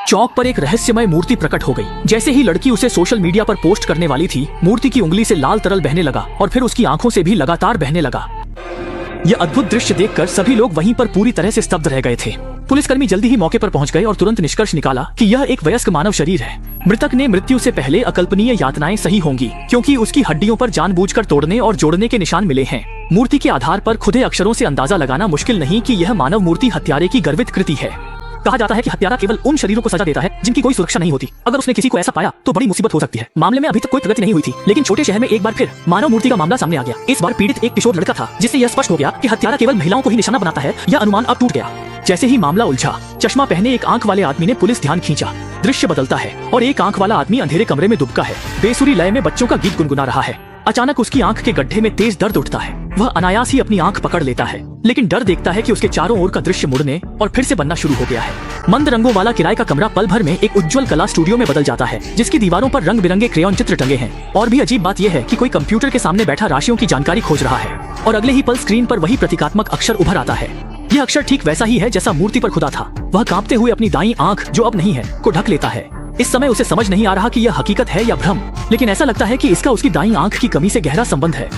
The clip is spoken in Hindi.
चौक पर एक रहस्यमय मूर्ति प्रकट हो गई। जैसे ही लड़की उसे सोशल मीडिया पर पोस्ट करने वाली थी, मूर्ति की उंगली से लाल तरल बहने लगा और फिर उसकी आंखों से भी लगातार बहने लगा। यह अद्भुत दृश्य देखकर सभी लोग वहीं पर पूरी तरह से स्तब्ध रह गए थे। पुलिसकर्मी जल्दी ही मौके पर पहुंच गए और तुरंत निष्कर्ष निकाला कि यह एक वयस्क मानव शरीर है। मृतक ने मृत्यु से पहले अकल्पनीय यातनाएं सही होंगी, क्योंकि उसकी हड्डियों पर जानबूझकर तोड़ने और जोड़ने के निशान मिले हैं। मूर्ति के आधार पर खुदे अक्षरों से अंदाजा लगाना मुश्किल नहीं कि यह मानव मूर्ति हत्यारे की गर्वित कृति है। कहा जाता है कि हत्यारा केवल उन शरीरों को सजा देता है जिनकी कोई सुरक्षा नहीं होती। अगर उसने किसी को ऐसा पाया तो बड़ी मुसीबत हो सकती है। मामले में अभी तक कोई प्रगति नहीं हुई थी, लेकिन छोटे शहर में एक बार फिर मानव मूर्ति का मामला सामने आ गया। इस बार पीड़ित एक किशोर लड़का था, जिससे यह स्पष्ट हो गया कि हत्यारा केवल महिलाओं को ही निशाना बनाता है। यह अनुमान अब टूट गया। जैसे ही मामला उलझा, चश्मा पहने एक आंख वाले आदमी ने पुलिस ध्यान खींचा। दृश्य बदलता है और एक आंख वाला आदमी अंधेरे कमरे में दुबका है, बेसुरी लय में बच्चों का गीत गुनगुना रहा है। अचानक उसकी आंख के गड्ढे में तेज दर्द उठता है। वह अनायास ही अपनी आंख पकड़ लेता है, लेकिन डर देखता है कि उसके चारों ओर का दृश्य मुड़ने और फिर से बनना शुरू हो गया है। मंद रंगों वाला किराए का कमरा पल भर में एक उज्जवल कला स्टूडियो में बदल जाता है, जिसकी दीवारों पर रंग बिरंगे क्रेयॉन चित्र टंगे हैं। और भी अजीब बात यह है कि कोई कंप्यूटर के सामने बैठा राशियों की जानकारी खोज रहा है, और अगले ही पल स्क्रीन पर वही प्रतीकात्मक अक्षर उभर आता है। यह अक्षर ठीक वैसा ही है जैसा मूर्ति पर खुदा था। वह कांपते हुए अपनी दाईं आंख, जो अब नहीं है, को ढक लेता है। इस समय उसे समझ नहीं आ रहा कि यह हकीकत है या भ्रम, लेकिन ऐसा लगता है कि इसका उसकी दाईं आंख की कमी से गहरा संबंध है।